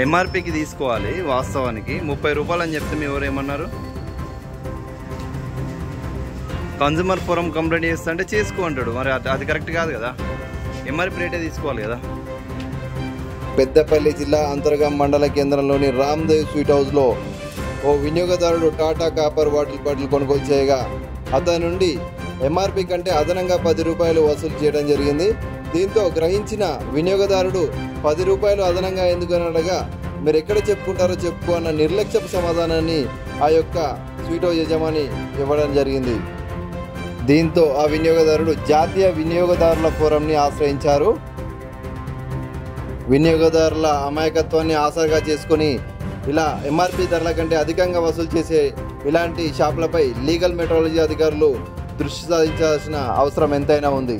ఎంఆర్పికి తీసుకోవాలి. వాస్తవానికి 30 రూపాయలు అని చెప్తే ఎవరు ఏమన్నారు? కన్జ్యూమర్ ఫోరం కంప్లైంట్ చేస్తా అంటే చేసుకో అంటాడు. మరి అది కరెక్ట్ కాదు కదా. ఎంఆర్పి రేటే తీసుకోవాలి కదా. పెద్దపల్లి జిల్లా అంతర్గాం మండల కేంద్రంలోని రామ్దేవ్ స్వీట్ హౌస్లో ఓ వినియోగదారుడు టాటా కాపర్ వాటర్ బాటిల్ కొనుగోలు చేయగా అతని నుండి ఎంఆర్పి కంటే అదనంగా 10 రూపాయలు వసూలు చేయడం జరిగింది. దీంతో గ్రహించిన వినియోగదారుడు 10 రూపాయలు అదనంగా ఎందుకని అడగా మీరు ఎక్కడ చెప్పుకుంటారో చెప్పుకో అన్న నిర్లక్ష్యపు సమాధానాన్ని ఆ యొక్క స్వీట్ హౌస్ యజమాని ఇవ్వడం జరిగింది. దీంతో ఆ వినియోగదారుడు జాతీయ వినియోగదారుల ఫోరంని ఆశ్రయించారు. వినియోగదారుల అమాయకత్వాన్ని ఆసరాగా చేసుకొని ఇలా ఎంఆర్పి ధరల కంటే అధికంగా వసూలు చేసే ఇలాంటి షాపులపై లీగల్ మెట్రాలజీ అధికారులు దృష్టి సారించాల్సిన అవసరం ఎంతైనా ఉంది.